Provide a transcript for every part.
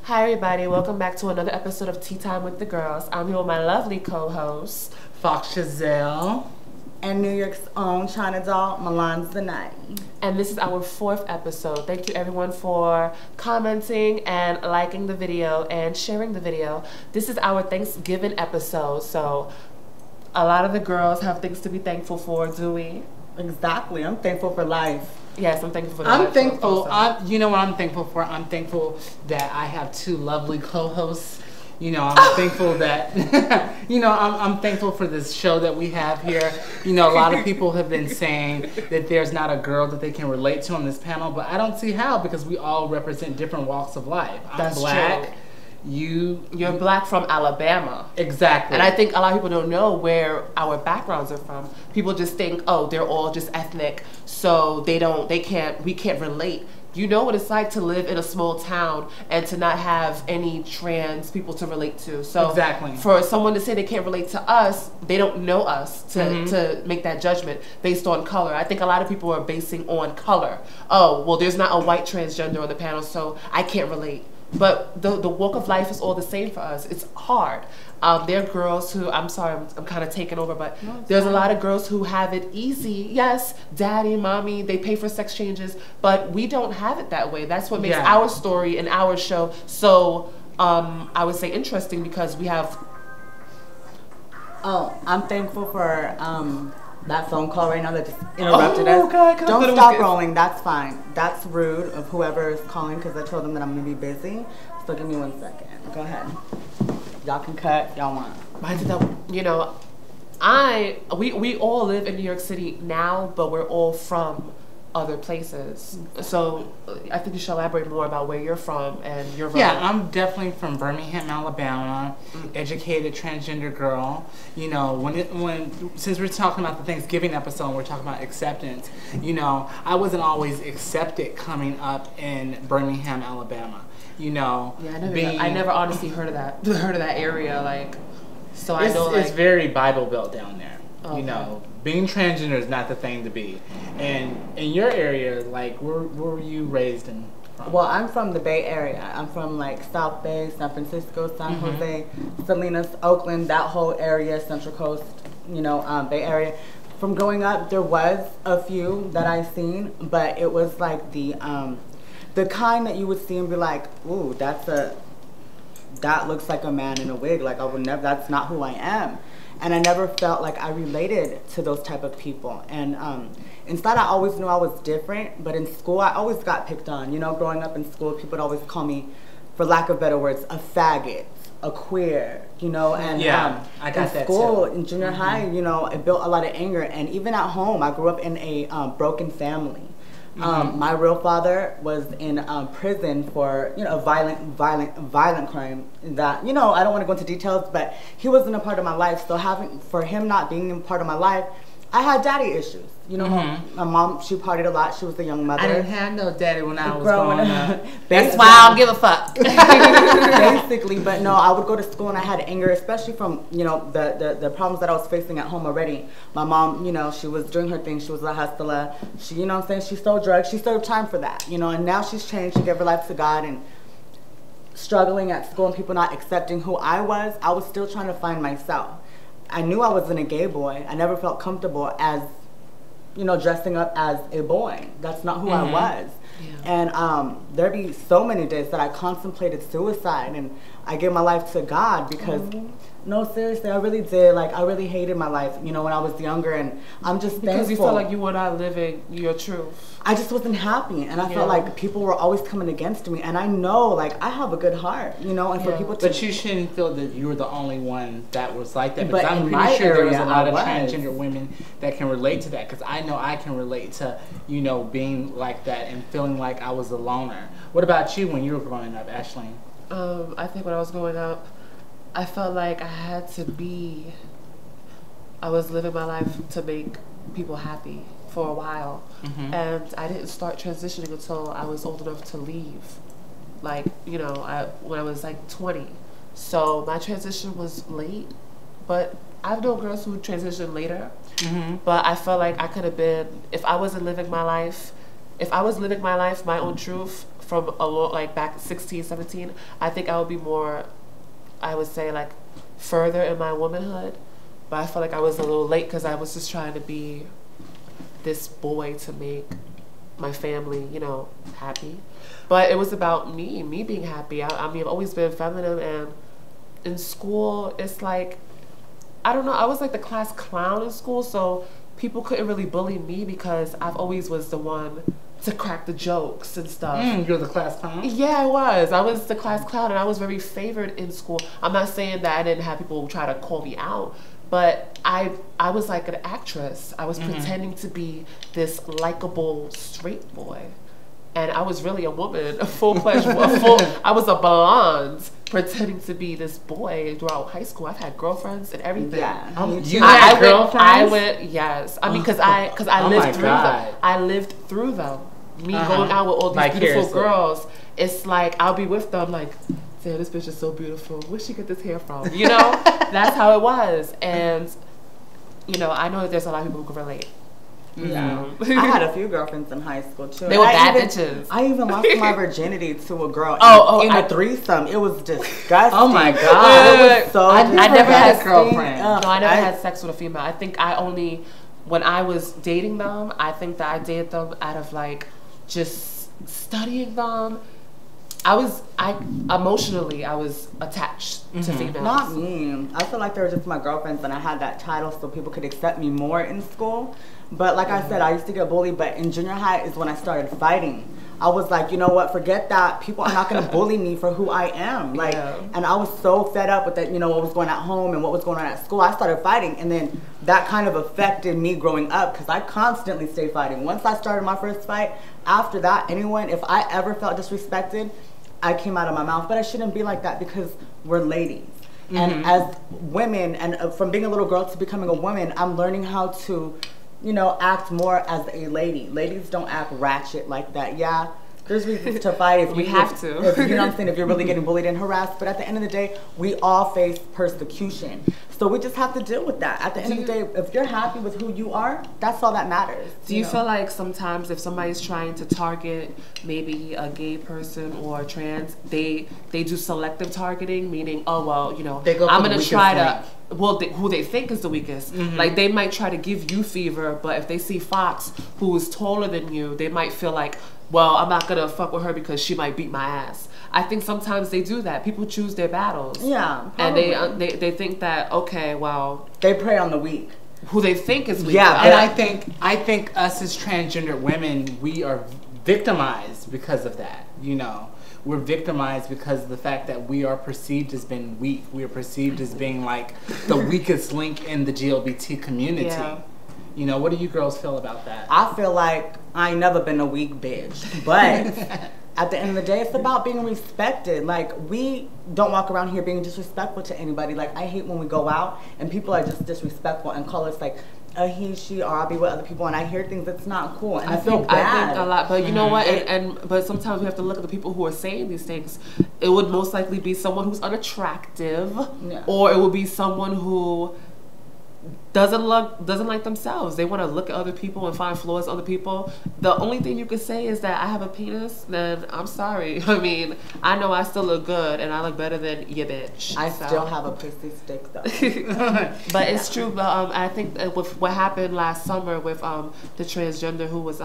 Hi everybody, welcome back to another episode of Tea Time with the Girls. I'm here with my lovely co-host, Fox Giselle. And New York's own China doll, Milan Zanatti. And this is our 4th episode. Thank you everyone for commenting and liking the video and sharing the video. This is our Thanksgiving episode, so a lot of the girls have things to be thankful for, do we? Exactly, I'm thankful for life. Yes, I'm thankful for that. I'm thankful. You know what I'm thankful for? I'm thankful that I have 2 lovely co-hosts. You know, I'm thankful that, I'm thankful for this show that we have here. You know, a lot of people have been saying that there's not a girl that they can relate to on this panel, but I don't see how, because we all represent different walks of life. I'm black. True. You're black from Alabama. Exactly. And I think a lot of people don't know where our backgrounds are from. People just think, oh, they're all just ethnic, so we can't relate. You know what it's like to live in a small town and to not have any trans people to relate to. So exactly. For someone to say they can't relate to us, they don't know us to make that judgment based on color. I think a lot of people are basing on color. Oh, well, there's not a white transgender on the panel, so I can't relate. But the walk of life is all the same for us. It's hard. There are girls who, I'm sorry, I'm kind of taking over, but there's a lot of girls who have it easy. Yes, daddy, mommy, they pay for sex changes, but we don't have it that way. That's what makes our story and our show so, I would say, interesting, because we have... Oh, I'm thankful for that phone call right now that just interrupted us. God, don't stop rolling. That's fine. That's rude of whoever is calling, because I told them that I'm going to be busy. So give me 1 second. Go ahead. Y'all can cut. Y'all want. I think that, we all live in New York City now, but we're all from other places. So I think you should elaborate more about where you're from and your role. Yeah, I'm definitely from Birmingham, Alabama. Educated transgender girl. You know, since we're talking about the Thanksgiving episode, and we're talking about acceptance. You know, I wasn't always accepted coming up in Birmingham, Alabama. You know, I never honestly heard of that area. Like, so I know it's very Bible Belt down there. Okay. You know, being transgender is not the thing to be. And in your area, like, where were you raised in? Well, I'm from the Bay Area. I'm from like South Bay, San Francisco, San Jose, Salinas, Oakland, that whole area, Central Coast, Bay Area. From growing up, there was a few that I seen, but it was like the kind that you would see and be like, ooh, that looks like a man in a wig. Like, I would never, that's not who I am. And I never felt like I related to those type of people. And instead, I always knew I was different, but in school, I always got picked on. You know, growing up in school, people would always call me, for lack of better words, a faggot, a queer, and I got in school, in junior high, it built a lot of anger. And even at home, I grew up in a broken family. My real father was in prison for a violent crime that I don't want to go into details, but he wasn't a part of my life. So for him not being a part of my life, I had daddy issues. My mom, she partied a lot. She was a young mother. I didn't have no daddy when I was growing up. That's why I don't give a fuck. Basically, but no, I would go to school and I had anger, especially from the problems that I was facing at home already. My mom, she was doing her thing. She was a hustler. She, she sold drugs. She served time for that. And now she's changed. She gave her life to God, and struggling at school and people not accepting who I was still trying to find myself. I knew I wasn't a gay boy. I never felt comfortable as, dressing up as a boy. That's not who I was. Yeah. And there'd be so many days that I contemplated suicide, and I gave my life to God because, no, seriously, I really did. Like, I really hated my life, when I was younger, and I'm just thankful. Because you felt like you were not living your truth. I just wasn't happy, and I felt like people were always coming against me, and I know, like, I have a good heart, and for people to... But you shouldn't feel that you were the only one that was like that, because but I'm pretty sure there was a lot of transgender women that can relate to that, because I know I can relate to, being like that and feeling like I was a loner. What about you when you were growing up, Ashley? I think when I was growing up, I felt like I was living my life to make people happy for a while. And I didn't start transitioning until I was old enough to leave. Like, when I was like 20. So my transition was late, but I've known girls who transitioned later. But I felt like I could have been, if I wasn't living my life, my own truth, from a lot, like back 16, 17, I think I would be more, I would say like further in my womanhood. But I felt like I was a little late because I was just trying to be this boy to make my family, you know, happy. But it was about me being happy. I mean, I've always been feminine, and in school, it's like, I don't know, I was like the class clown in school, so people couldn't really bully me because I've always was the one to crack the jokes and stuff. You're the class clown? Yeah, I was. I was the class clown, and I was very favored in school. I'm not saying that I didn't have people try to call me out, but I was like an actress. I was pretending to be this likable straight boy. And I was really a woman, a full-fledged, I was a blonde pretending to be this boy throughout high school. I've had girlfriends and everything. Yeah. You had girlfriends? I went, yes. I mean, because I lived through them. I lived through them. Me going out with all these beautiful girls. It's like, I'll be with them like, damn, this bitch is so beautiful. Where'd she get this hair from? You know? That's how it was. And, you know, I know that there's a lot of people who can relate. Yeah. I had a few girlfriends in high school too. They were bad bitches. I even lost my virginity to a girl in a threesome. It was disgusting. Oh my god. It was so I never had girlfriend. No, I never had sex with a female. I think I only, when I was dating them, I think that I dated them out of like just studying them. Emotionally, I was attached to females. Not me. I feel like they were just my girlfriends, and I had that title so people could accept me more in school. But like I said, I used to get bullied, but in junior high is when I started fighting. I was like, you know what, forget that. People are not going to bully me for who I am. Like, and I was so fed up with that, you know, what was going on at home and what was going on at school. I started fighting, and then that kind of affected me growing up because I constantly stayed fighting. Once I started my first fight, after that, if I ever felt disrespected, I came out of my mouth. But I shouldn't be like that because we're ladies. And as women, and from being a little girl to becoming a woman, I'm learning how to, you know, act more as a lady. Ladies don't act ratchet like that. Yeah, there's reasons to fight if we have to. If, you know what I'm saying? If you're really getting bullied and harassed. But at the end of the day, we all face persecution. So we just have to deal with that. At the end of the day, if you're happy with who you are, that's all that matters. Do you feel like sometimes if somebody's trying to target maybe a gay person or trans, they do selective targeting, meaning, oh, well, you know, I'm going to try to... Well, who they think is the weakest. Like, they might try to give you fever, but if they see Fox, who is taller than you, they might feel like, well, I'm not going to fuck with her because she might beat my ass. I think sometimes they do that. People choose their battles. Yeah, probably. And they think that, okay, well... They prey on the weak. Who they think is weak. Yeah, and I think us as transgender women, we are victimized because of that, you know. We're victimized because of the fact that we are perceived as being weak. We are perceived as being like the weakest link in the GLBT community. Yeah. You know, what do you girls feel about that? I feel like I ain't never been a weak bitch. But at the end of the day, it's about being respected. Like, we don't walk around here being disrespectful to anybody. Like, I hate when we go out and people are just disrespectful and call us like a he, she, or I'll be with other people and I hear things that's not cool. And I feel bad. I think a lot, but you know what? But sometimes we have to look at the people who are saying these things. It would most likely be someone who's unattractive, or it would be someone who doesn't like themselves. They want to look at other people and find flaws in other people. The only thing you could say is that I have a penis, then I'm sorry. I mean, I know I still look good and I look better than you bitch. I still have a pussy stick though. But it's true. But I think with what happened last summer with the transgender who was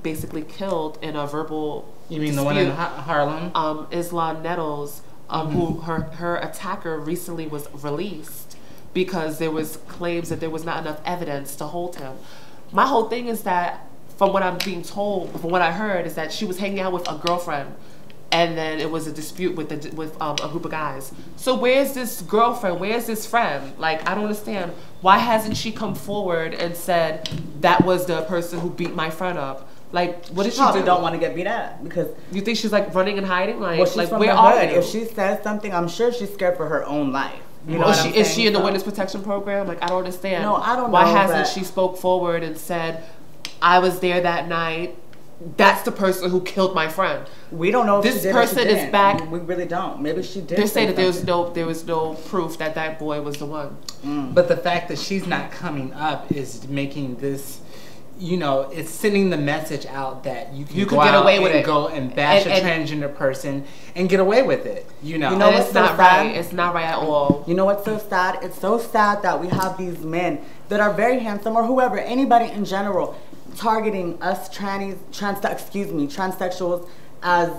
basically killed in a verbal You mean dispute, the one in Harlem? Islam Nettles, who her attacker recently was released because there was claims that there was not enough evidence to hold him. My whole thing is that, from what I'm being told, from what I heard, is that she was hanging out with a girlfriend, and then it was a dispute with a group of guys. So where's this girlfriend? Where's this friend? Like, I don't understand. Why hasn't she come forward and said that was the person who beat my friend up? Like, what did she do? Probably don't want to get beat up because you think she's like running and hiding. Like, well, she's like from where the are hood. you? If she says something, I'm sure she's scared for her own life. You know is she in the witness protection program? Like, I don't understand. No, I don't know. Why hasn't she spoke forward and said, I was there that night. That's the person who killed my friend. We don't know if this she did person or she is back. We really don't. Maybe she did. They say that there was no proof that boy was the one. But the fact that she's not coming up is making this you know, it's sending the message out that you can get away with it. Go and bash a transgender person and get away with it. You know, and it's not right. It's not right at all. You know what's so sad? It's so sad that we have these men that are very handsome, or whoever, anybody in general, targeting us transsexuals as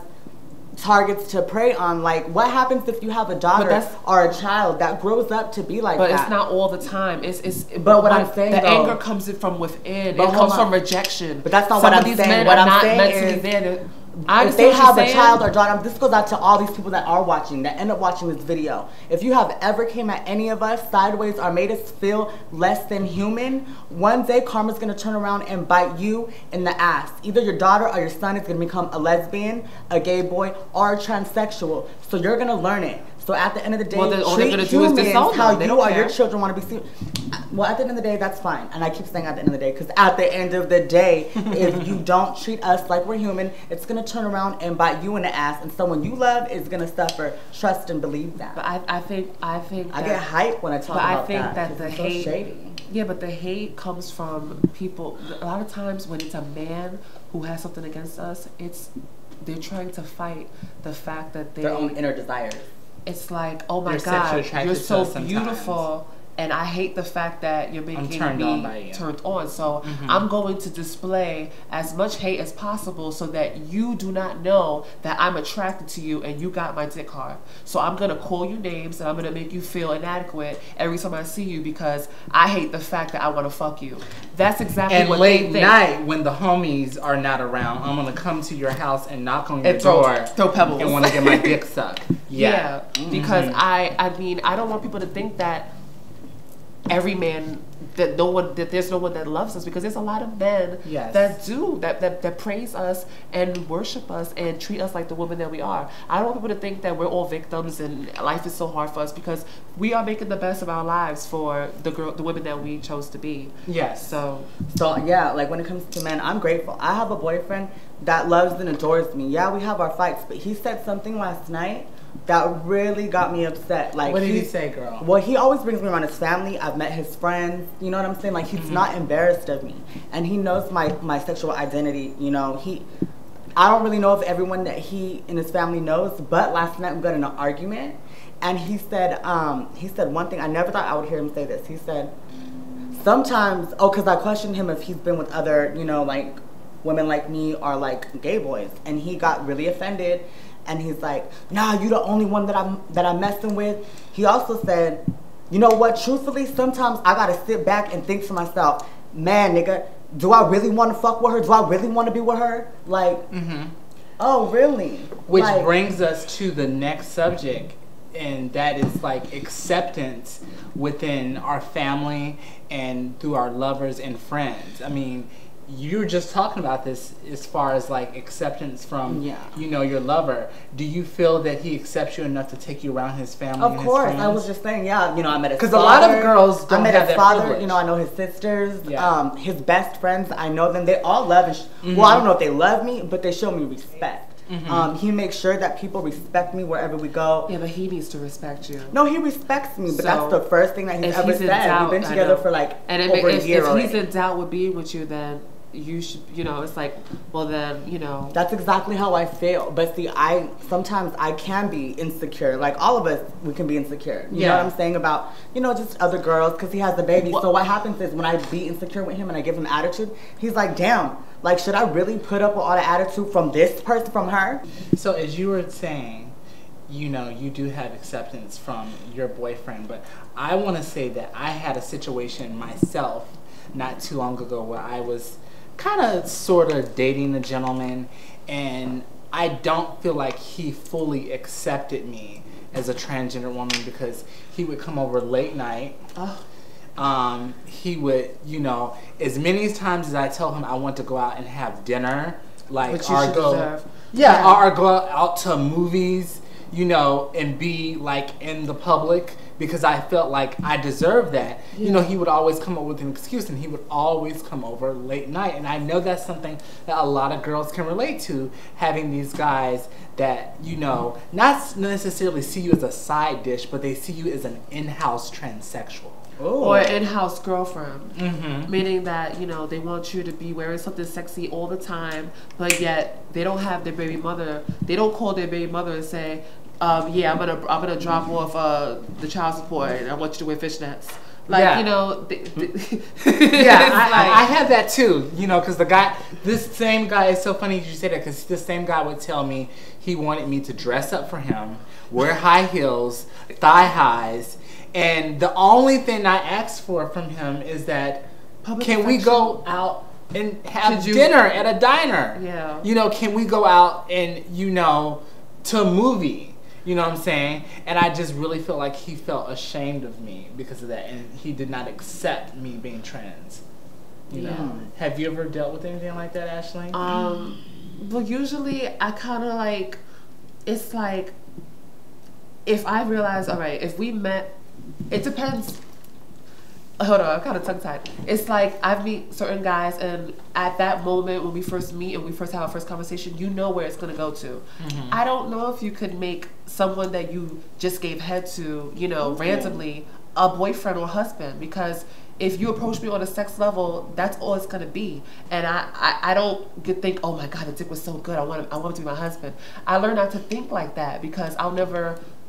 targets to prey on. Like, what happens if you have a daughter or a child that grows up to be like that? But it's not all the time. But what I'm saying, the though, anger comes from within. It comes from rejection. But that's not what I'm saying. What I'm saying is, if they have a child or daughter, this goes out to all these people that are watching, that end up watching this video. If you have ever came at any of us sideways or made us feel less than human, one day karma's gonna turn around and bite you in the ass. Either your daughter or your son is gonna become a lesbian, a gay boy, or a transsexual. So you're gonna learn it. So at the end of the day, treat humans how you or your children want to be seen. Well, at the end of the day, that's fine. And I keep saying at the end of the day, because at the end of the day, if you don't treat us like we're human, it's going to turn around and bite you in the ass. And someone you love is going to suffer. Trust and believe that. But I think I get hyped when I talk about that. But I think that the hate, so shady. Yeah, but the hate comes from people. A lot of times when it's a man who has something against us, they're trying to fight the fact that their own inner desires. It's like, oh my God, you're so beautiful, and I hate the fact that you're making me turned on. So I'm going to display as much hate as possible so that you do not know that I'm attracted to you and you got my dick hard. So I'm going to call you names and I'm going to make you feel inadequate every time I see you because I hate the fact that I want to fuck you. That's exactly what they think. And late night when the homies are not around, I'm going to come to your house and knock on your door throw pebbles and want to get my dick sucked. Yeah. Because I mean, I don't want people to think that every man, that there's no one that loves us, because there's a lot of men that praise us and worship us and treat us like the women that we are. I don't want people to think that we're all victims and life is so hard for us, because we are making the best of our lives for the women that we chose to be. Yes. So yeah, like when it comes to men, I'm grateful. I have a boyfriend that loves and adores me. Yeah, we have our fights, but he said something last night that really got me upset. Like, what did he say, girl? Well, he always brings me around his family. I've met his friends. You know what I'm saying? Like, he's not embarrassed of me, and he knows my sexual identity. You know, I don't really know if everyone that he and his family knows, but last night we got in an argument, and he said one thing. I never thought I would hear him say this. He said, sometimes, because I questioned him if he's been with other, you know, like women like me or like gay boys, and he got really offended. And he's like, nah, you the only one that I'm messing with. He also said, you know what, truthfully, sometimes I gotta sit back and think to myself, man, nigga, do I really want to fuck with her? Do I really want to be with her? Like, oh, really? Which brings us to the next subject, and that is like acceptance within our family and through our lovers and friends. I mean, you were just talking about this as far as like acceptance from, you know, your lover. Do you feel that he accepts you enough to take you around his family? Of course, I was just saying, yeah. You know, I met his father. Because a lot of girls don't have that privilege. You know, I know his sisters, his best friends. I know them. They all love well, I don't know if they love me, but they show me respect. He makes sure that people respect me wherever we go. Yeah, but he needs to respect you. No, he respects me, but that's the first thing that he's ever said. We've been together for like over a year already. If he's in doubt with being with you, then you should, you know, it's like, well then, you know. That's exactly how I feel. But see, sometimes I can be insecure. Like, all of us, we can be insecure. You know what I'm saying about, you know, just other girls, because he has a baby. So what happens is when I be insecure with him and I give him attitude, he's like, damn, like, should I really put up with all the attitude from this person, from her? So as you were saying, you know, you do have acceptance from your boyfriend, but I want to say that I had a situation myself not too long ago where I was kind of sort of dating a gentleman, and I don't feel like he fully accepted me as a transgender woman, because he would come over late night. He would, you know, as many times as I tell him I want to go out and have dinner, like, or go out to movies, you know, and be like in the public, because I felt like I deserved that. You know, he would always come up with an excuse, and he would always come over late night. And I know that's something that a lot of girls can relate to, having these guys that, you know, not necessarily see you as a side dish, but they see you as an in-house transsexual. or in-house girlfriend, meaning that, you know, they want you to be wearing something sexy all the time, but yet they don't have their baby mother. They don't call their baby mother and say, yeah, I'm gonna drop off the child support and I want you to wear fishnets. Like, you know, I had that too, you know, because this same guy, is so funny you say that, because this same guy would tell me he wanted me to dress up for him, wear high heels, thigh highs, and the only thing I asked for from him is that, can we go out and have dinner at a diner? Yeah. You know, can we go out and, you know, to a movie? You know what I'm saying? And I just really felt like he felt ashamed of me because of that, and he did not accept me being trans. You know? Have you ever dealt with anything like that, Ashley? Well, usually I kind of like, it's like, if I realize, all right, if we met, it depends. Hold on, I'm kind of tongue-tied. It's like I meet certain guys, and at that moment when we first meet and we first have our first conversation, you know where it's going to go to. I don't know if you could make someone that you just gave head to, you know, randomly, a boyfriend or husband, because if you approach me on a sex level, that's all it's going to be. And I don't think, oh my God, the dick was so good, I want him to be my husband. I learned not to think like that, because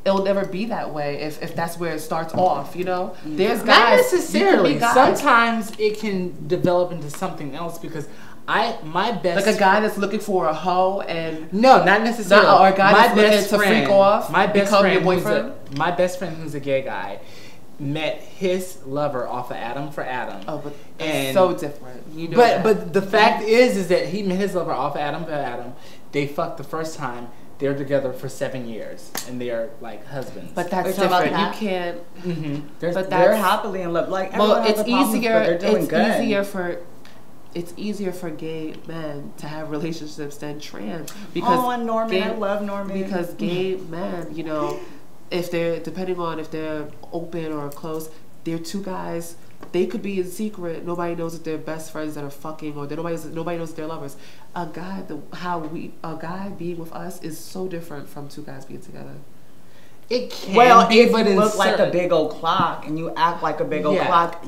it'll never be that way if that's where it starts off, you know? There's guys. Not necessarily. Sometimes it can develop into something else, because my best... Like a guy that's looking for a hoe and... No, not necessarily. Or a guy that's looking to freak off, become your boyfriend? My best friend who's a gay guy met his lover off of Adam for Adam. Oh, but it's so different. You know but the fact is that he met his lover off of Adam for Adam. They fucked the first time. They're together for 7 years, and they are like husbands. But that's different. You can't. They're happily in love. Like, well, it's easier for gay men to have relationships than trans, because and Norman, I love Norman. Because gay men, you know, if they're open or closed, they're two guys. They could be in secret. Nobody knows that they're best friends that are fucking, or nobody knows that they're lovers. A guy being with us is so different from two guys being together. It can be, if you look like a big old clock and you act like a big old clock,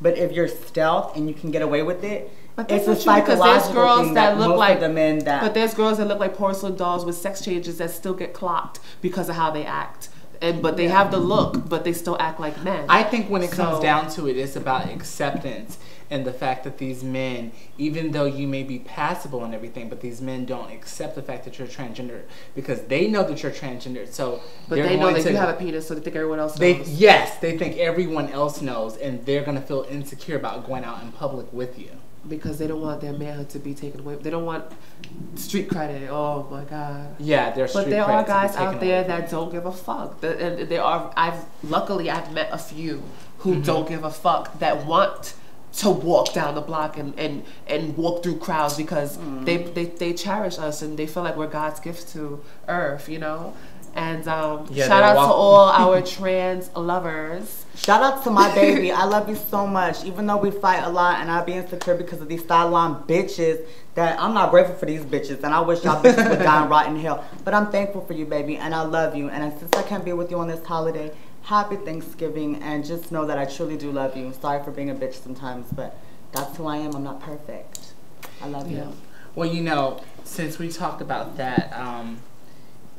But if you're stealth and you can get away with it, it's a psychological thing that most of the men that... But there's girls that look like porcelain dolls with sex changes that still get clocked because of how they act. But they have the look, but they still act like men. I think when it comes down to it, it's about acceptance and the fact that these men, even though you may be passable and everything, but these men don't accept the fact that you're transgender, because they know that you're transgender. But they know that you have a penis, so they think everyone else knows. Yes, they think everyone else knows, and they're going to feel insecure about going out in public with you. Because they don't want their manhood to be taken away. They don't want street credit. Oh my God. Yeah, but there are guys out there that don't give a fuck. And there are. Luckily I've met a few who don't give a fuck, that want to walk down the block and walk through crowds because they cherish us and they feel like we're God's gift to earth, you know. And shout out to all our trans lovers. Shout out to my baby. I love you so much. Even though we fight a lot and I be insecure because of these sideline bitches, that I'm not grateful for these bitches, and I wish y'all bitches would die and rot in hell. But I'm thankful for you, baby, and I love you. And since I can't be with you on this holiday, happy Thanksgiving, and just know that I truly do love you. Sorry for being a bitch sometimes, but that's who I am. I'm not perfect. I love you. Well, you know, since we talked about that,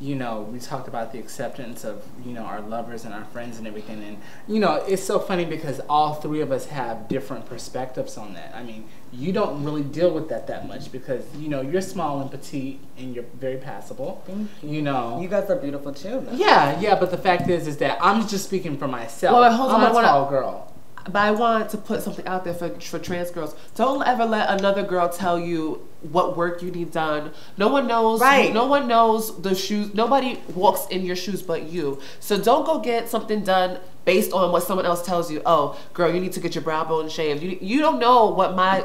you know, we talked about the acceptance of, you know, our lovers and our friends and everything. And, you know, it's so funny because all three of us have different perspectives on that. I mean, you don't really deal with that much because, you know, you're small and petite and you're very passable. Thank you. You know. You guys are beautiful too, though. Yeah, but the fact is that I'm just speaking for myself. Well, hold on, I'm a tall girl. But I want to put something out there for trans girls. Don't ever let another girl tell you what work you need done. No one knows. Right. No one knows the shoes. Nobody walks in your shoes but you. So don't go get something done based on what someone else tells you. Oh, girl, you need to get your brow bone shaved. You don't know what my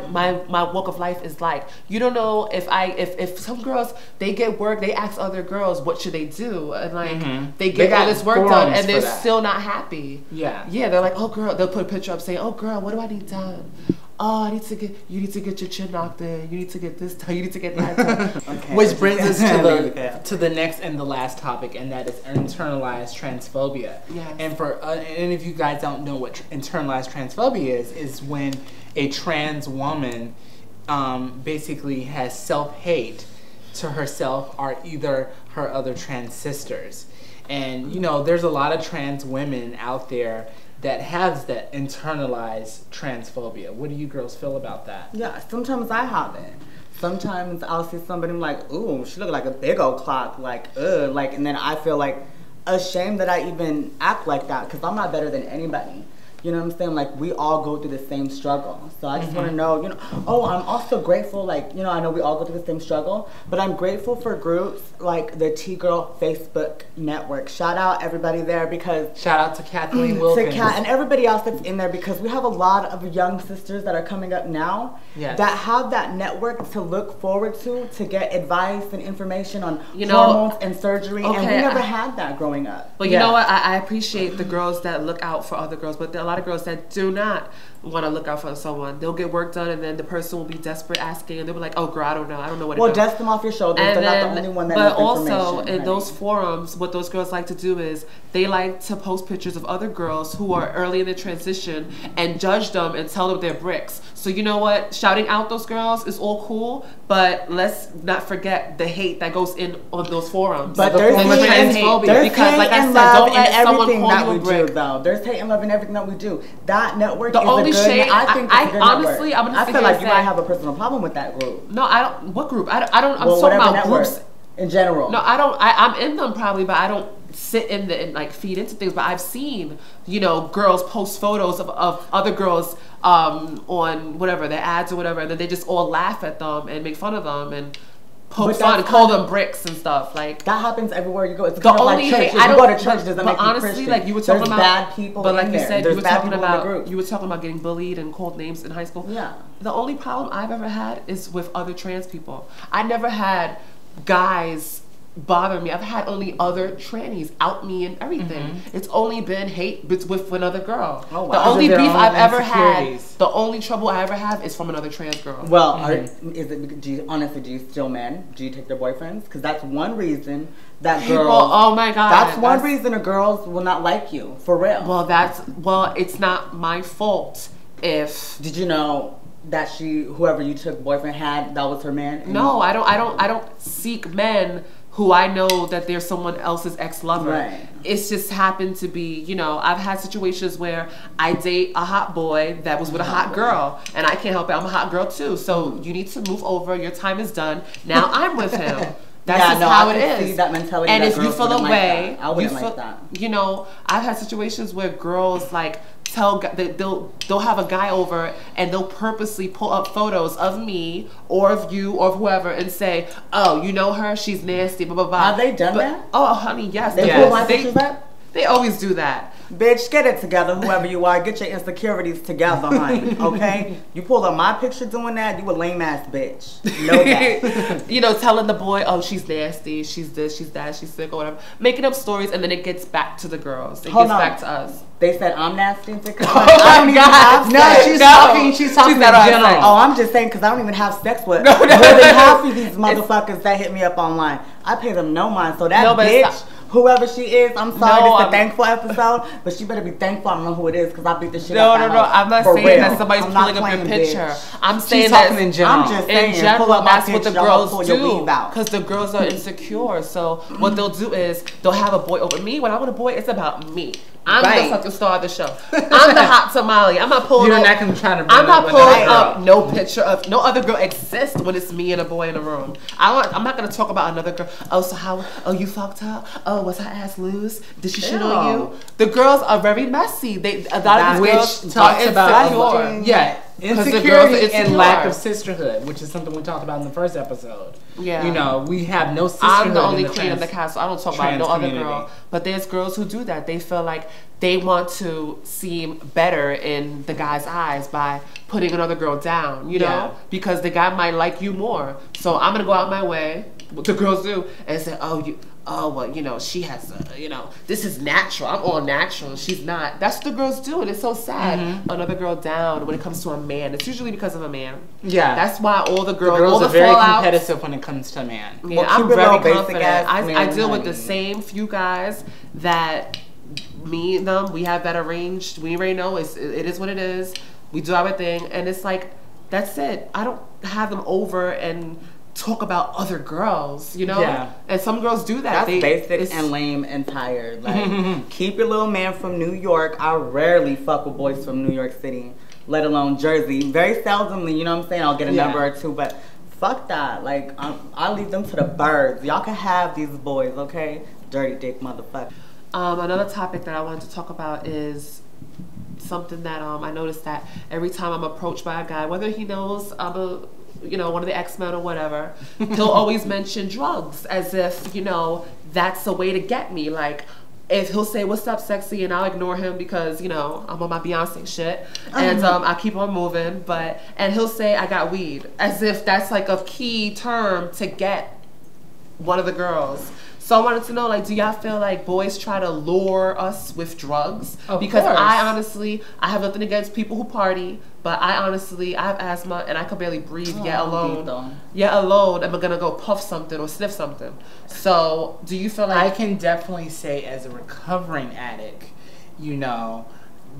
walk of life is like. You don't know if some girls, they get work, they ask other girls what should they do, and like they get all this work done and they're still not happy. Yeah, they're like, oh girl, they'll put a picture up saying, oh girl, what do I need done? oh, you need to get your chin knocked in. You need to get this done. You need to get that done. Okay. Which brings us to the next and the last topic, and that is internalized transphobia. Yes. And if you guys don't know what internalized transphobia is when a trans woman basically has self-hate to herself or either her other trans sisters. And you know, there's a lot of trans women out there that has that internalized transphobia. What do you girls feel about that? Yeah, sometimes I have it. Sometimes I'll see somebody and I'm like, ooh, she look like a big old clock, like, ugh, like, and then I feel like ashamed that I even act like that because I'm not better than anybody. You know what I'm saying? Like, we all go through the same struggle. So I just want to know, you know, oh, I'm also grateful, like, you know, I know we all go through the same struggle, but I'm grateful for groups like the T-Girl Facebook network. Shout out everybody there because... Shout out to Kathleen Wilkins. And everybody else that's in there because we have a lot of young sisters that are coming up now that have that network to look forward to get advice and information on hormones and surgery. And we never had that growing up. But you know what? I appreciate the girls that look out for other girls, but there are a lot of girls that do not want to look out for someone. They'll get work done and then the person will be desperate asking and they'll be like, oh girl, I don't know what to do. Well, dust them off your shoulders. They're not the only one that knows information. But also in those forums, what those girls like to do is they like to post pictures of other girls who are early in the transition and judge them and tell them they're bricks. So you know what? Shouting out those girls is all cool, but let's not forget the hate that goes in on those forums. But there's transphobia because, like I said, don't let someone call you a brick. There's hate and love in everything that we do. That network the is only a good shade, I think it's a good honestly, network. I'm gonna I feel like you might have a personal problem with that group. No, I don't. What group? I don't. I'm talking about groups in general. No, I don't. I'm in them probably, but I don't sit in the and like feed into things. But I've seen, you know, girls post photos of other girls on whatever their ads or whatever, and then they just all laugh at them and make fun of them and poke fun and call them bricks and stuff. Like that happens everywhere you go. It's the only like church. I don't go to church doesn't but make honestly, you Christian. like you were talking about bad people. But like you said, you were talking about getting bullied and called names in high school. Yeah. The only problem I've ever had is with other trans people. I never had guys bother me. I've had only other trannies out me and everything. It's only been hate with another girl. Oh, wow. The only beef I've ever had, the only trouble I ever have is from another trans girl. Well, do you steal men? Do you take their boyfriends? Because that's one reason that girls. Oh my God. That's one reason the girls will not like you, for real. Well, it's not my fault if. Did you know that whoever you took boyfriend had, that was her man? No, I don't seek men who I know that they're someone else's ex-lover. Right. It's just happened to be, you know, I've had situations where I date a hot boy that was with a hot girl, and I can't help it. I'm a hot girl too. So you need to move over. Your time is done. Now I'm with him. That's just how it is. See that mentality. And if you feel away, I wouldn't like that. You know, I've had situations where girls like they'll have a guy over and they'll purposely pull up photos of me or of you or of whoever and say, oh, you know her, she's nasty, blah blah blah. Have they done that? Oh honey, yes. They pull my pictures up? They always do that. Bitch, get it together, whoever you are. Get your insecurities together, honey. Okay? You pulled up my picture doing that, you a lame ass bitch. Know that. You know, telling the boy, oh, she's nasty, she's this, she's that, she's sick, or whatever. Making up stories, and then it gets back to the girls. It gets back to us. They said I'm nasty and sick. Oh my God! No, she's talking in general. Oh, I'm just saying because I don't even have sex with more than half of these motherfuckers that hit me up online. I pay them no mind. So that bitch, whoever she is, I'm sorry, this is a thankful episode, but she better be thankful I don't know who it is because I beat the shit out of her. No, I'm not saying that somebody's pulling up your picture. I'm saying that in general. I'm just saying, in general, that's what the girls do because the girls are insecure. So what they'll do is they'll have a boy over me. When I want a boy, it's about me. I'm the fucking star of the show. I'm the hot tamale. I'm not pulling up. I'm not pulling up no picture of no other girl exists when it's me and a boy in a room. I'm not gonna talk about another girl. Oh, so how? Oh, you fucked her? Oh, was her ass loose? Did she shit on you? The girls are very messy. A lot of these girls talks about insecurity and lack of sisterhood, which is something we talked about in the first episode. Yeah, you know, we have no sisterhood. I'm the only queen of the castle. I don't talk about no other girl. But there's girls who do that. They feel like they want to seem better in the guy's eyes by putting another girl down, you know, because the guy might like you more. So I'm gonna go out my way what the girls do, and say, well, you know, she has, you know, this is natural. I'm all natural. She's not. That's what the girls do, and it's so sad. Another girl down when it comes to a man. It's usually because of a man. Yeah. That's why all the girls are the very fallouts, competitive when it comes to a man. Yeah, well, I'm very confident. I deal honey. with the same few guys that me and them, we have that arranged. We already know it is what it is. We do our thing, and it's like, that's it. I don't have them over and talk about other girls, you know? Yeah. And some girls do that. That's basic and lame and tired. Like, keep your little man from New York. I rarely fuck with boys from New York City, let alone Jersey. Very seldomly, you know what I'm saying? I'll get a number or two, but fuck that. Like, I'll leave them to the birds. Y'all can have these boys, okay? Dirty dick motherfucker. Another topic that I wanted to talk about is something that I noticed that every time I'm approached by a guy, whether he knows I'm one of the X-Men or whatever, he'll always mention drugs as if, you know, that's a way to get me. Like, if he'll say, "What's up, sexy?" and I'll ignore him because, you know, I'm on my Beyonce shit, and I keep on moving. And he'll say, "I got weed," as if that's like a key term to get one of the girls. So I wanted to know, like, do y'all feel like boys try to lure us with drugs? Because I honestly, I have nothing against people who party, but I have asthma and I can barely breathe, yet alone I'm gonna go puff something or sniff something. So do you feel like... I can definitely say, as a recovering addict, you know,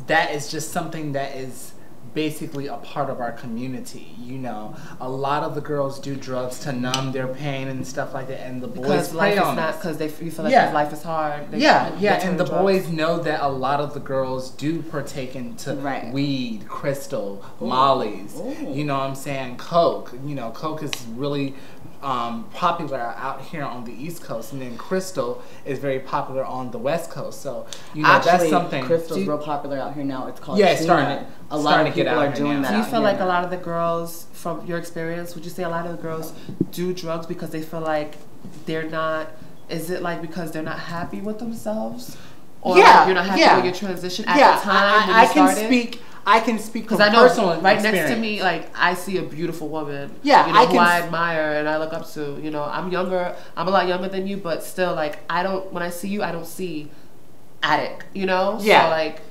that is just something that is basically a part of our community. You know, a lot of the girls do drugs to numb their pain and stuff like that, and the boys prey on us because you feel like life is hard. They and the boys know that a lot of the girls do partake into weed, crystal, mollies. You know what I'm saying? Coke. You know, Coke is really popular out here on the East Coast, and then crystal is very popular on the West Coast. So you know, that's something. Crystal's real popular out here now. It's called a lot of people are doing that. Do you feel like a lot of the girls, from your experience, would you say a lot of the girls do drugs because they feel like they're not? Is it like because they're not happy with themselves, or like you're not happy with your transition at the time when you started? I can speak because I know right next to me, like, I see a beautiful woman, who I admire and I look up to. You know, I'm a lot younger than you, but still, like, when I see you, I don't see addict. You know, so like,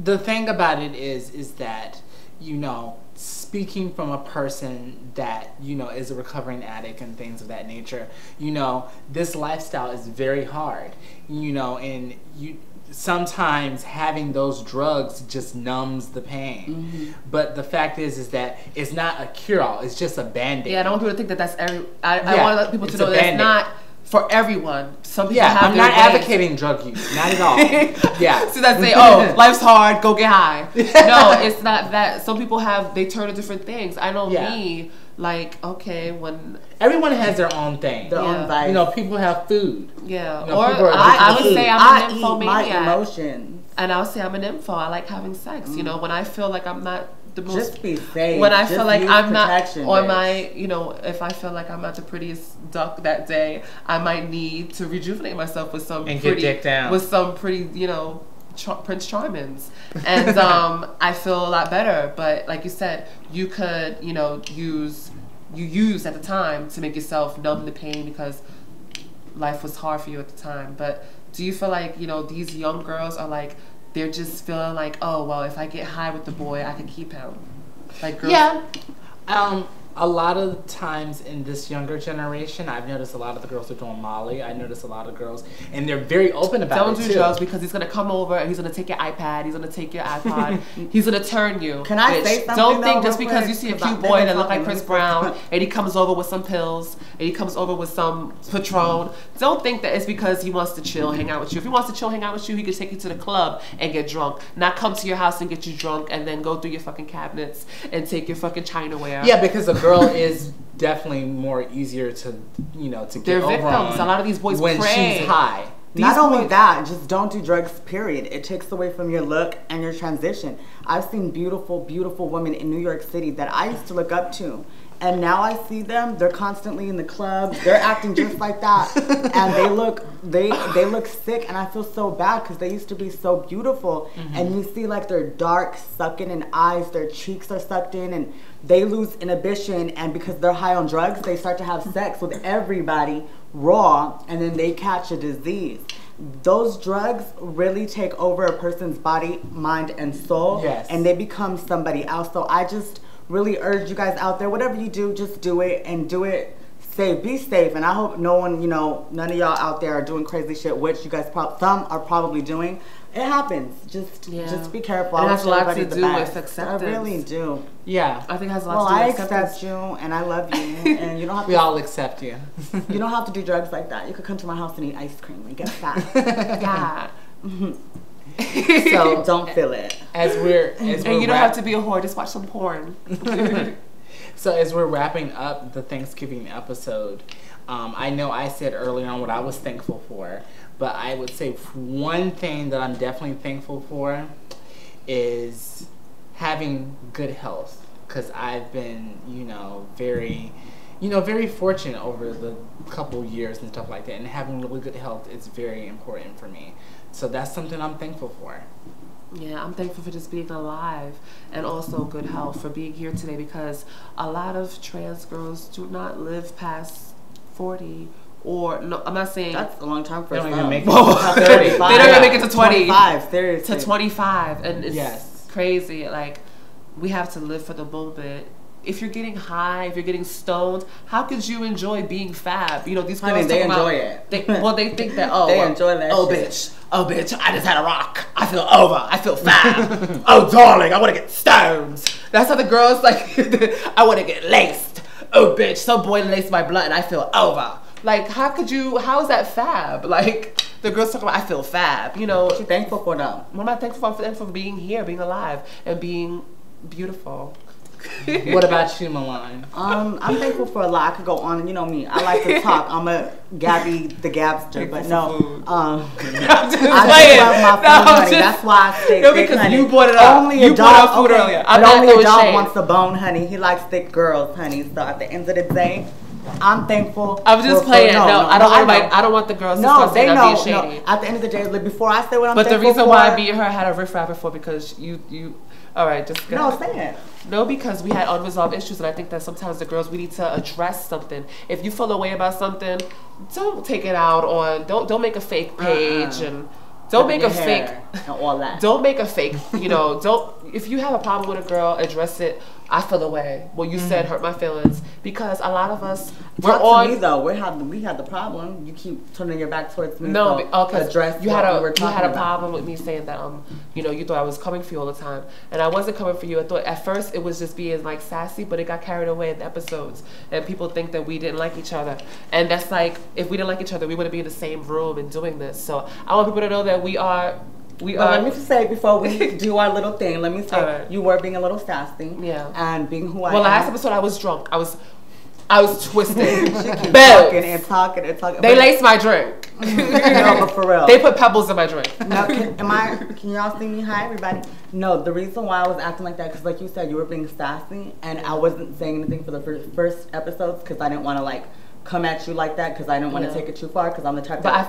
the thing about it is that, you know, speaking from a person that, you know, is a recovering addict and things of that nature, you know, this lifestyle is very hard, you know, and sometimes having those drugs just numbs the pain. But the fact is that it's not a cure-all. It's just a Band-Aid. Yeah, I don't want people to think that that's I want to let people to know that it's not for everyone. Some people have I'm not advocating drug use. Not at all. So that's say, oh, life's hard, go get high. No, it's not that. Some people they turn to different things. I know me, like, okay, when... Everyone has their own thing. Their own vice. You know, people have food. Yeah. You know, or I would say I'm an nymphomaniac. My emotions. And I would say I'm an nympho. I like having sex. You know, when I feel like I'm not the most... Just be safe. When I feel like I'm not on my... You know, if I feel like I'm not the prettiest duck that day, I might need to rejuvenate myself with some and pretty... get dick down. With some pretty, you know... Prince Charmings, and I feel a lot better. But like you said, you could, you know, use at the time to make yourself numb the pain because life was hard for you at the time. But do you feel like, you know, these young girls are like, they're just feeling like, oh well, if I get high with the boy, I can keep him. Like girls. A lot of times in this younger generation, I've noticed a lot of the girls are doing Molly. I noticed a lot of girls, and they're very open about it. Don't do drugs because he's gonna come over and he's gonna take your iPad, he's gonna take your iPod, he's gonna turn you. Can I say something? Don't think just because you see a cute boy that look like Chris Brown and he comes over with some pills and he comes over with some Patron, don't think that it's because he wants to chill, hang out with you. If he wants to chill, hang out with you, he could take you to the club and get drunk, not come to your house and get you drunk and then go through your fucking cabinets and take your fucking Chinaware. Yeah, because a girl is definitely more easier to, you know, to get over victims. on a lot of these boys when pray. she's high. Not only that, just don't do drugs, period. It takes away from your look and your transition. I've seen beautiful, beautiful women in New York City that I used to look up to. And now I see them, they're constantly in the clubs, they're acting just like that. And they look sick, and I feel so bad because they used to be so beautiful. And you see like their dark, sucking in eyes, their cheeks are sucked in, and they lose inhibition, and because they're high on drugs, they start to have sex with everybody raw, and then they catch a disease. Those drugs really take over a person's body, mind, and soul, and they become somebody else. So I just really urge you guys out there, whatever you do, just do it, and do it safe. Be safe, and I hope no one, you know, none of y'all out there are doing crazy shit, which you guys some are probably doing. It happens. Just be careful. It has a lot to do with acceptance. I really do. Yeah, I think it has a lot to do with acceptance. Well, I accept you, and I love you, and you don't have to. We all accept you. You don't have to do drugs like that. You could come to my house and eat ice cream and get fat. Yeah. So don't feel it. And you don't have to be a whore. Just watch some porn. So as we're wrapping up the Thanksgiving episode, I know I said earlier on what I was thankful for, but I would say one thing that I'm definitely thankful for is having good health, because I've been, very fortunate over the couple years and stuff like that, and having really good health is very important for me. So that's something I'm thankful for. Yeah, I'm thankful for just being alive, and also good health, for being here today, because a lot of trans girls do not live past 40. Or no, I'm not saying that's a long time for us. They don't even make it to 30. They don't even make it to 20. 25, seriously. To 25, and it's crazy. Like, we have to live for the moment. If you're getting high, if you're getting stoned, how could you enjoy being fab? These girls they enjoy it. They think that they enjoy that. Oh bitch, I just had a rock. I feel over. I feel fab. Oh darling, I want to get stoned. That's how the girls like. I want to get laced. Oh bitch, some boy laced my blunt and I feel over. Like, how is that fab? Like, the girls talking about, I feel fab, What you thankful for, though? What am I thankful for? I'm thankful for being here, being alive, and being beautiful. What about you, Milan? I'm thankful for a lot. I could go on, me. I like to talk. I'm a Gabby the Gabster, but no. I just love my food, honey. That's why I stay thick, because honey. you brought it up. Only you brought up food earlier. But only a dog wants a bone, honey. He likes thick girls, honey. So at the end of the day, I'm thankful. I was just playing. I don't want the girls to start saying I'm being shady. No. At the end of the day, before I say what I'm thankful for. But the reason why me and her had a riff raff before, because you. All right, just go. No, say it. No, because we had unresolved issues, and I think that sometimes the girls, we need to address something. If you feel a way about something, don't take it out on. Don't make a fake page and. Don't make a fake. And all that. Don't make a fake. Don't. If you have a problem with a girl, address it. I feel the way. What you said hurt my feelings, because a lot of us to me though. We had the problem. You keep turning your back towards me. No, because you had a problem with me saying that you thought I was coming for you all the time, and I wasn't coming for you. I thought at first it was just being like sassy, but it got carried away in the episodes, and people think that we didn't like each other, and that's like, if we didn't like each other, we wouldn't be in the same room and doing this. So I want people to know that we are. Let me just say, before we do our little thing, let me say, you were being a little sassy. Yeah. And being who I am. Well, last episode I was drunk. I was twisted. talking and talking. They laced my drink. No, but for real. They put pebbles in my drink. No, can y'all see me? Hi, everybody. No, the reason why I was acting like that, because like you said, you were being sassy, and I wasn't saying anything for the first episodes, because I didn't want to come at you like that, because I didn't want to take it too far, because I'm the type. But I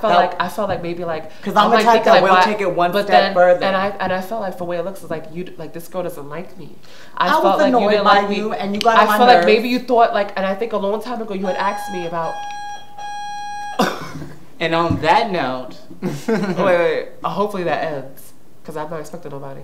felt like maybe because I'm the type that will take it one step further. And I felt like, for the way it looks, it's like this girl doesn't like me. I felt like you didn't like me, and you got on my nerves. I felt like maybe you thought and I think a long time ago you had asked me about. And on that note, wait. Hopefully that ends, because I'm not expecting nobody.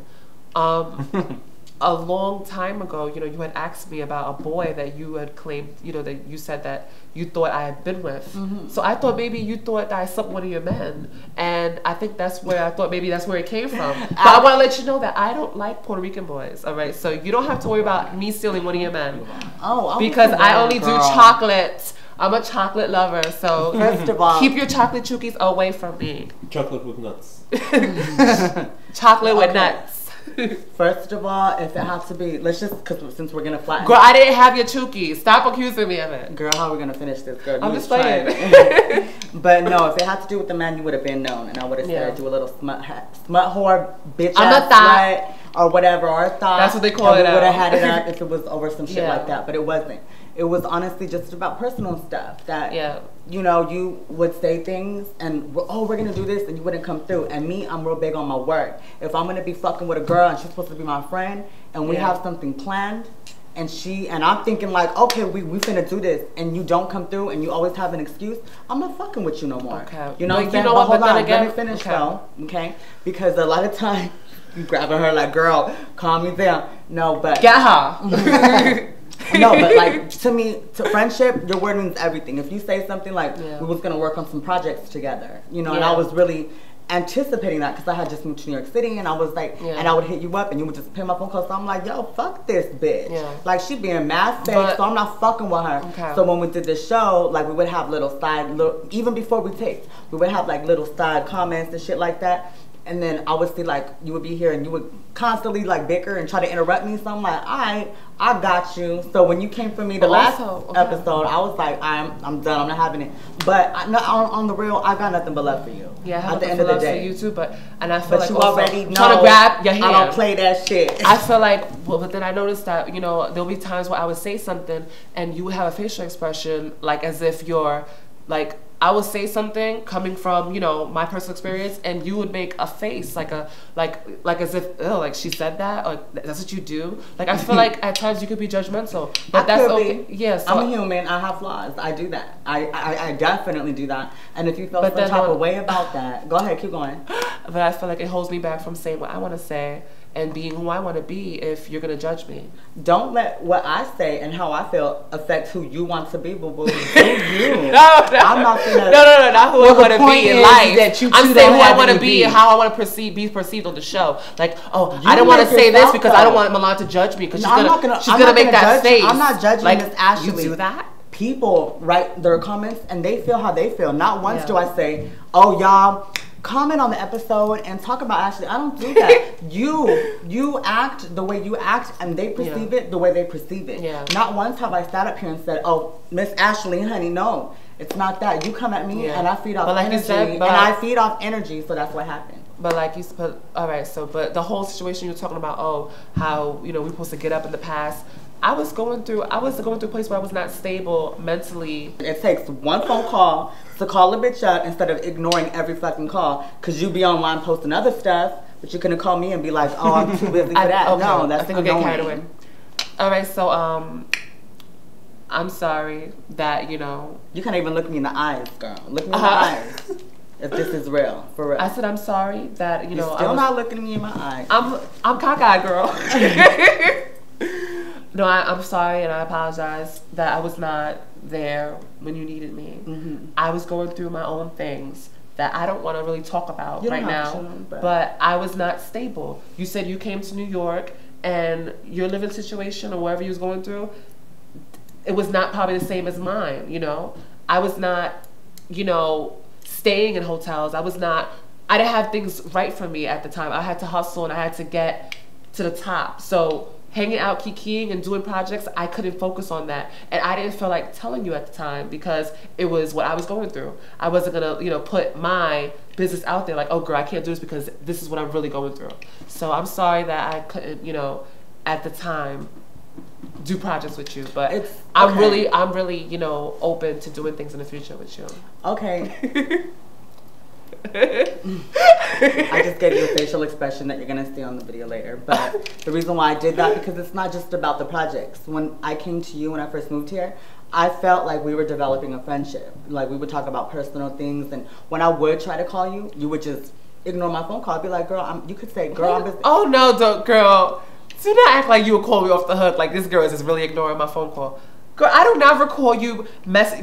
A long time ago, you had asked me about a boy that you had claimed, that you said that you thought I had been with. Mm-hmm. So I thought maybe you thought that I slept with one of your men, and I think that's where it came from. But I want to let you know that I don't like Puerto Rican boys. All right, so you don't have to worry about me stealing one of your men. Because I only do chocolate. I'm a chocolate lover, so first of all, keep your chocolate chookies away from me. Chocolate with nuts. Chocolate with nuts. First of all, if it has to be, let's just, because since we're gonna flatten. Girl, I didn't have your chookies. Stop accusing me of it. Girl, how are we gonna finish this, girl? I'm just playing. But no, if it had to do with the man, you would have been known, and I would have said, do a little smut whore, bitch ass slut, or whatever, or thought. That's what they call it. We would have had it up if it was over some shit like that, but it wasn't. It was honestly just about personal stuff that, you know, you would say things and, oh, we're going to do this, and you wouldn't come through. And me, I'm real big on my word. If I'm going to be fucking with a girl and she's supposed to be my friend and we have something planned, and I'm thinking like, okay, we finna do this, and you don't come through, and you always have an excuse, I'm not fucking with you no more. Okay. You know what I'm saying? But hold on, let me finish though, okay? Because a lot of times, you grabbing her like, girl, calm me down. No, but... Get her. No, but like, to me, to friendship, your word means everything. If you say something like, we was gonna work on some projects together, you know, and I was really anticipating that because I had just moved to New York City, and I was like, and I would hit you up and you would just pick my phone call. So I'm like, yo, fuck this bitch. Like, she being mad fake, so I'm not fucking with her. So when we did the show, like, we would have even before we taped, we would have like little side comments and shit like that. And then I would see like, you would be here and you would constantly like bicker and try to interrupt me. So I'm like, I got you. So when you came for me the last episode, I was like, I'm done. I'm not having it. But on the real, I got nothing but love for you. Yeah, I have at the end of the day, for you too. And I feel like you already know trying to grab your hand. I don't play that shit. I feel like, but then I noticed that, you know, there'll be times where I would say something and you would have a facial expression like as if you're like, I would say something coming from, you know, my personal experience, and you would make a face like as if, oh, like she said that, or that's what you do. Like, I feel like at times you could be judgmental, but that's okay. Yeah, so I'm a human. I have flaws. I do that. I definitely do that. And if you feel some type of way about that, go ahead, keep going. But I feel like it holds me back from saying what I want to say and being who I want to be if you're going to judge me. Don't let what I say and how I feel affect who you want to be, boo-boo. Do you. No, I'm not gonna... No, not who I want to be in life. I'm saying who I want to be and how I want to be perceived on the show. Like, oh, I don't want to say this because I don't want Milan to judge me because she's going to make that face. I'm not judging like, Miss Ashley. You do that? People write their comments and they feel how they feel. Not once do I say, oh, y'all, comment on the episode and talk about Ashley. I don't do that. You act the way you act, and they perceive it the way they perceive it. Not once have I sat up here and said, oh, Miss Ashley, honey, no. It's not that. You come at me and I feed off energy. And I feed off energy, so that's what happened. But like you said, all right, so, but the whole situation you're talking about, oh, how, you know, we're supposed to get up in the past. I was going through a place where I was not stable mentally. It takes one phone call to call a bitch up instead of ignoring every fucking call, because you be online posting other stuff, but you couldn't call me and be like, oh, I'm too busy for that. Okay. No, that's I think we'll get carried away. All right, so I'm sorry that, you know. You can't even look me in the eyes, girl. Look me in the eyes. If this is real, for real. I said I'm sorry that, you know. You're still not looking me in my eyes. I'm cockeyed, girl. No, I'm sorry, and I apologize that I was not there when you needed me. I was going through my own things that I don't want to really talk about right now, but I was not stable. You said you came to New York, and your living situation or wherever you was going through, it was not probably the same as mine, you know? I was not, you know, staying in hotels. I didn't have things right for me at the time. I had to hustle, and I had to get to the top. So hanging out, kikiing, and doing projects, I couldn't focus on that. And I didn't feel like telling you at the time because it was what I was going through. I wasn't gonna, you know, put my business out there like, oh girl, I can't do this because this is what I'm really going through. So I'm sorry that I couldn't, you know, at the time do projects with you. But okay. I'm really, you know, open to doing things in the future with you. Okay. I just gave you a facial expression that you're gonna see on the video later, but the reason why I did that, because it's not just about the projects. When I came to you when I first moved here, I felt like we were developing a friendship. Like, we would talk about personal things, and when I would try to call you, you would just ignore my phone call. I'd be like, girl, you could say, girl, I'm busy. Oh no, don't, girl. Do not act like you would call me off the hook like this girl is just really ignoring my phone call. Girl, I don't never call you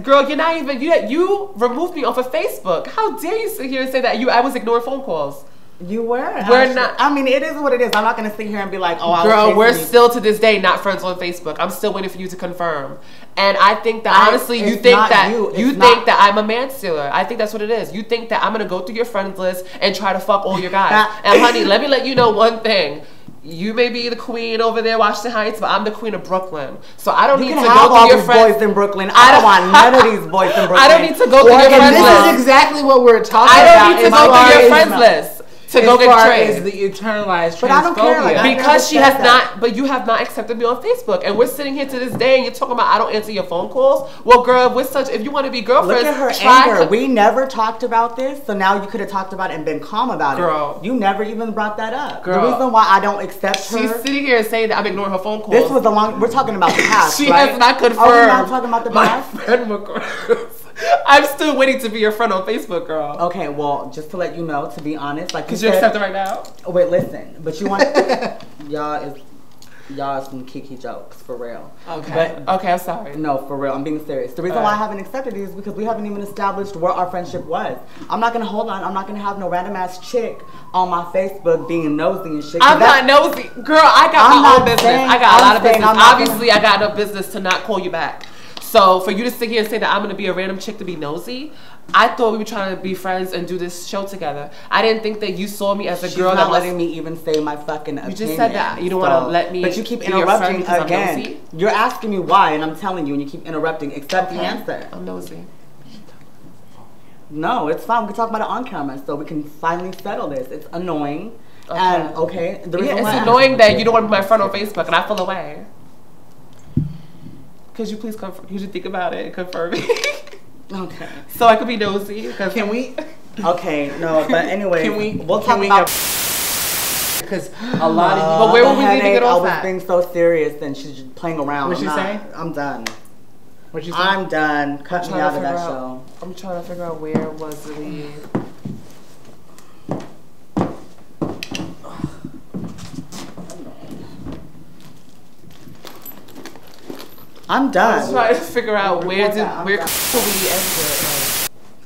girl, you're not even, you removed me off of Facebook. How dare you sit here and say that I was ignoring phone calls? You were. We're not. I mean, it is what it is. I'm not going to sit here and be like, oh, girl, we're still to this day not friends on Facebook. I'm still waiting for you to confirm. And I think that honestly, you think that I'm a man stealer. I think that's what it is. You think that I'm going to go through your friends list and try to fuck all your guys. And honey, let me let you know one thing. You may be the queen over there, Washington Heights, but I'm the queen of Brooklyn. So I don't need to go through your friends. Boys in Brooklyn. I don't want none of these boys in Brooklyn. I don't need to go through your friends list. This is exactly what we're talking about. I don't need to go through your friends list to go get trained. Is the internalized transphobia. But I don't care, like, because she has not, but you have not accepted me on Facebook, and we're sitting here to this day, and you're talking about I don't answer your phone calls. Well, girl, if you want to be girlfriends, look at her anger. We never talked about this, so now you could have talked about it and been calm about it. You never even brought that up. Girl. The reason why I don't accept her. She's sitting here saying that I'm ignoring her phone calls. This was we're talking about the past. She right? has not confirmed. Are we not talking about the past? My friend I'm still waiting to be your friend on Facebook, girl. Okay, well, just to let you know, to be honest, like because you accept it right now. Oh, wait, listen, but you want y'all is some kiki jokes for real. Okay. But, okay, I'm sorry. No, for real, I'm being serious. The reason why I haven't accepted it is because we haven't even established where our friendship was. I'm not gonna I'm not gonna have no random ass chick on my Facebook being nosy and shit. I'm not nosy, girl. I got my own business. I got a lot of business. Obviously, I got enough business to not call you back. So for you to sit here and say that I'm gonna be a random chick to be nosy, I thought we were trying to be friends and do this show together. I didn't think that you saw me as a girl that was letting me even say my fucking opinion. You just said that you don't want to let me. But you keep interrupting again. You're asking me why, and I'm telling you, and you keep interrupting. Accept the answer. I'm nosy. No, it's fine. We can talk about it on camera, so we can finally settle this. It's annoying, and the reason it's annoying that you don't want to be my friend on Facebook, and I feel away. Could you please confirm? Could you think about it and confirm it? Okay. So I could be nosy. Can we? Okay, no, but anyway, we'll talk about because a lot of but where were we leaving it off at? I was being so serious and she's just playing around. What'd she say? I'm done. What'd you say? I'm done. Cut me out of that show. I'm trying to figure out where was we. I'm done. I was trying to figure out where we ended.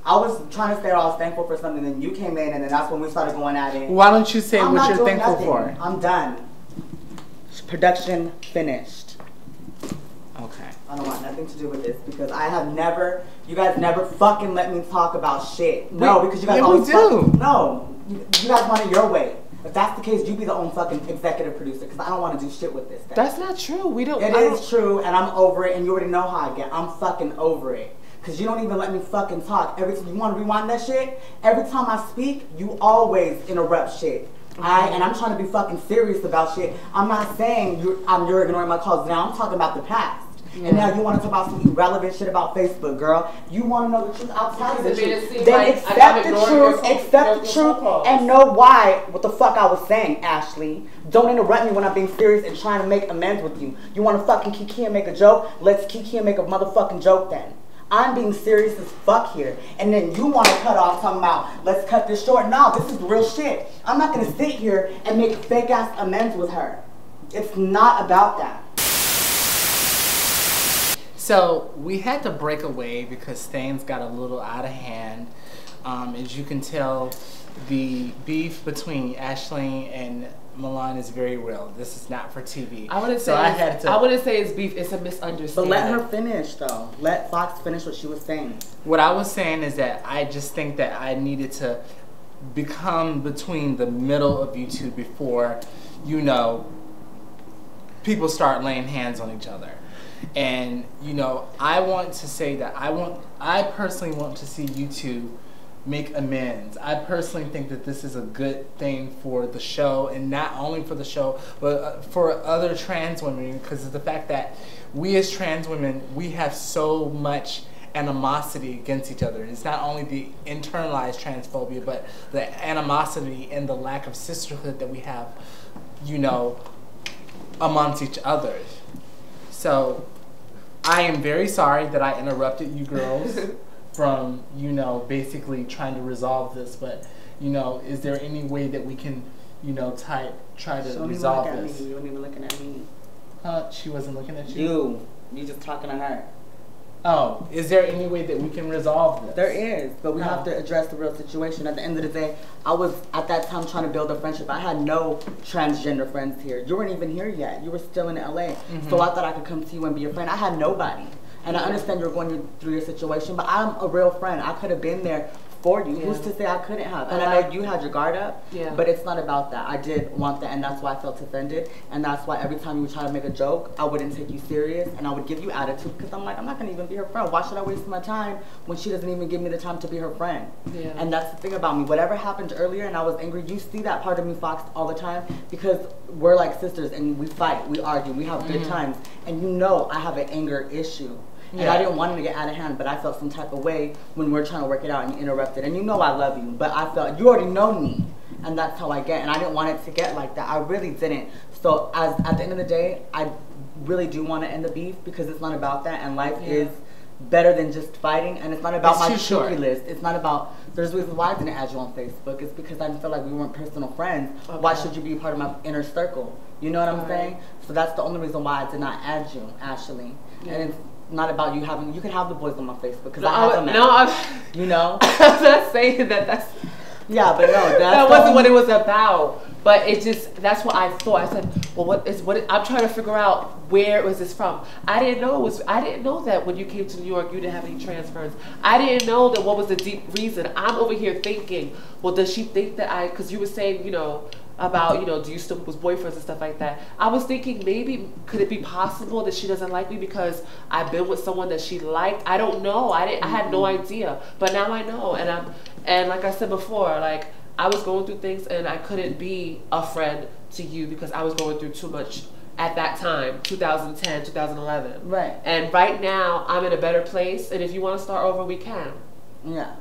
I was trying to say I was thankful for something, then you came in, and then that's when we started going at it. Why don't you say what you're thankful for? I'm done. Production finished. Okay. I don't want nothing to do with this because you guys never fucking let me talk about shit. No, because you guys always no, you guys want it your way. If that's the case, you be the own fucking executive producer because I don't want to do shit with this thing. That's not true. We don't. It is true, and I'm over it, and you already know how I get. I'm fucking over it. Because you don't even let me fucking talk. Every time you want to rewind that shit, every time I speak, you always interrupt shit. And I'm trying to be fucking serious about shit. I'm not saying you're ignoring my calls now. I'm talking about the past. Yeah. And now you want to talk about some irrelevant shit about Facebook, girl. You want to know the truth outside of the truth. Then accept the truth, and know what the fuck I was saying, Ashley. Don't interrupt me when I'm being serious and trying to make amends with you. You want to fucking kiki and make a joke? Let's kiki and make a motherfucking joke then. I'm being serious as fuck here. And then you want to cut off talking about, let's cut this short. No, this is real shit. I'm not going to sit here and make fake ass amends with her. It's not about that. So we had to break away because things got a little out of hand. As you can tell, the beef between Ashley and Milan is very real. This is not for TV. I wouldn't say it's beef. It's a misunderstanding. But let her finish, though. Let Fox finish what she was saying. What I was saying is that I just think that I needed to become between the middle of you two before, people start laying hands on each other. And I want to say that I personally want to see you two make amends. I personally think that this is a good thing for the show, and not only for the show, but for other trans women, because of the fact that we as trans women, we have so much animosity against each other. It's not only the internalized transphobia, but the animosity and the lack of sisterhood that we have, amongst each other. So I am very sorry that I interrupted you girls from, basically trying to resolve this, but, is there any way that we can, try to resolve this? You weren't even looking at me. Huh? She wasn't looking at you? You just talking to her. Oh, is there any way that we can resolve this? There is, but we have to address the real situation. At the end of the day, I was at that time trying to build a friendship. I had no transgender friends here. You weren't even here yet. You were still in LA. So I thought I could come to you and be a friend. I had nobody. And I understand you're going through your situation, but I'm a real friend. I could have been there for you. Who's to say I couldn't have? And I know you had your guard up, but it's not about that. I did want that, and that's why I felt offended, and that's why every time you would try to make a joke, I wouldn't take you serious, and I would give you attitude, because I'm like, I'm not going to even be her friend. Why should I waste my time when she doesn't even give me the time to be her friend? And that's the thing about me. Whatever happened earlier and I was angry, you see that part of me, Fox, all the time, because we're like sisters, and we fight, we argue, we have good times, and you know I have an anger issue. And I didn't want it to get out of hand, but I felt some type of way when we're trying to work it out and you interrupted. And you know I love you, but I felt, you already know me. And that's how I get. And I didn't want it to get like that. I really didn't. So at the end of the day, I really do want to end the beef, because it's not about that. And life is better than just fighting. And it's not about my shorty list. It's not about, there's reasons why I didn't add you on Facebook. It's because I didn't feel like we weren't personal friends. Why should you be a part of my inner circle? You know what I'm saying? So that's the only reason why I did not add you, Ashley. And it's not about you having, you can have the boys on my Facebook, because I have them now. You know? I'm not saying that's... Yeah, but no, that wasn't what it was about. But it just, that's what I thought. I said, well, I'm trying to figure out where was this from. I didn't know that when you came to New York, you didn't have any trans friends. I didn't know that what was the deep reason. I'm over here thinking, well, does she think that because you were saying, you know, about, you know, do you still with boyfriends and stuff like that. I was thinking, maybe could it be possible that she doesn't like me because I've been with someone that she liked? I don't know. I had no idea, but now I know. And like I said before, like I was going through things and I couldn't be a friend to you because I was going through too much at that time, 2010, 2011. Right. And right now I'm in a better place, and if you want to start over, we can. Yeah.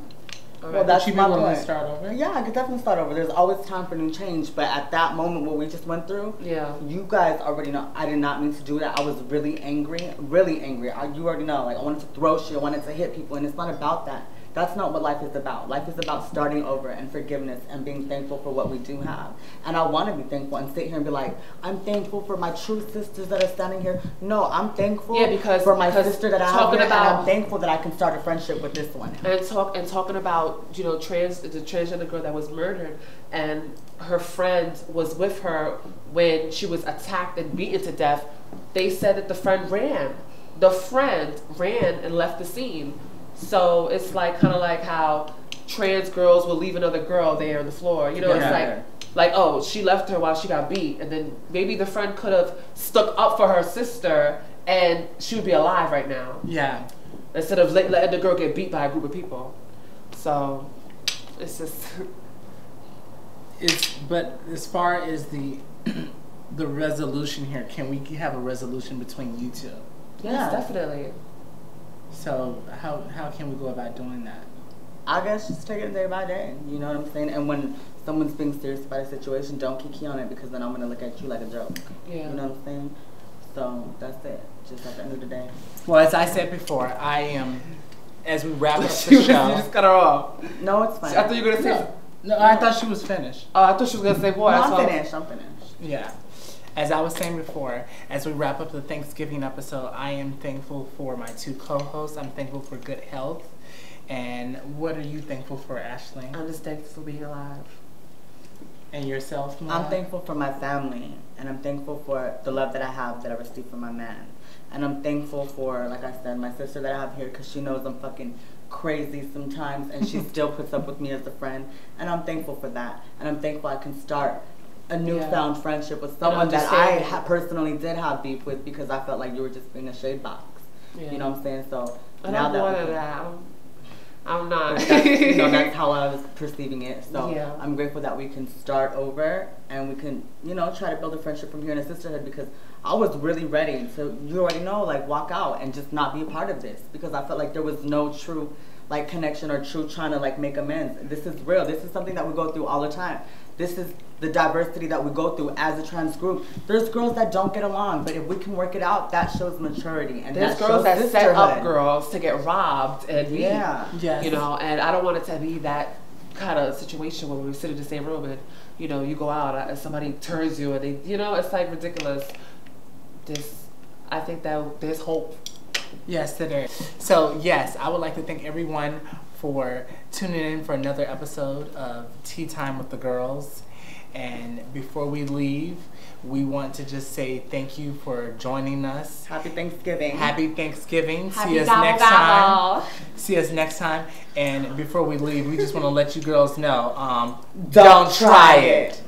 Well, that's my point. Start over? Yeah, I could definitely start over. There's always time for new change, but at that moment, what we just went through, you guys already know I did not mean to do that. I was really angry, really angry. You already know, like I wanted to throw shit, I wanted to hit people, and it's not about that. That's not what life is about. Life is about starting over and forgiveness and being thankful for what we do have. And I want to be thankful and sit here and be like, I'm thankful for my true sisters that are standing here. No, I'm thankful for my sister that I have here, and I'm thankful that I can start a friendship with this one. And talking about, you know, the transgender girl that was murdered, and her friend was with her when she was attacked and beaten to death. They said that the friend ran. The friend ran and left the scene. So it's like kind of like how trans girls will leave another girl there on the floor. You know, it's like, oh, she left her while she got beat, and then maybe the friend could have stuck up for her sister, and she would be alive right now. Yeah. Instead of letting the girl get beat by a group of people. So it's just. But as far as the resolution here, can we have a resolution between you two? Yes, definitely. So how can we go about doing that? I guess just take it day by day. You know what I'm saying? And when someone's being serious about a situation, don't kiki on it, because then I'm gonna look at you like a joke. Yeah. You know what I'm saying? So that's it. Just at the end of the day. Well, as I said before, I am. As we wrap up the show. You just cut her off. No, it's fine. I thought you were gonna say. No, I thought she was finished. Oh, I thought she was gonna say, boy. No, I'm finished. Yeah. As I was saying before, as we wrap up the Thanksgiving episode, I am thankful for my two co-hosts. I'm thankful for good health. And what are you thankful for, Ashley? I'm just thankful for being alive. And yourself, Mom? I'm thankful for my family. And I'm thankful for the love that I have that I received from my man. And I'm thankful for, like I said, my sister that I have here, because she knows I'm fucking crazy sometimes, and she still puts up with me as a friend. And I'm thankful for that. And I'm thankful I can start a newfound friendship with someone that I personally did have beef with, because I felt like you were just being a shade box. Yeah. You know what I'm saying? So now that I'm not. You know, that's how I was perceiving it. So I'm grateful that we can start over, and we can, you know, try to build a friendship from here in a sisterhood, because I was really ready to, you already know, like walk out and just not be a part of this, because I felt like there was no true like connection or true trying to like make amends. This is real. This is something that we go through all the time. This is the diversity that we go through as a trans group. There's girls that don't get along, but if we can work it out, that shows maturity. And there's girls that set up girls to get robbed and beat. You know, and I don't want it to be that kind of situation where we sit in the same room and, you know, you go out and somebody turns you and they, you know, it's like ridiculous. I think that there's hope. Yes, there is. So yes, I would like to thank everyone for tuning in for another episode of Tea Time with the Girls. And before we leave, we want to just say thank you for joining us. Happy Thanksgiving. Happy Thanksgiving. Happy See us gobble next gobble. time. See us next time. And before we leave, we just want to let you girls know, Don't try it.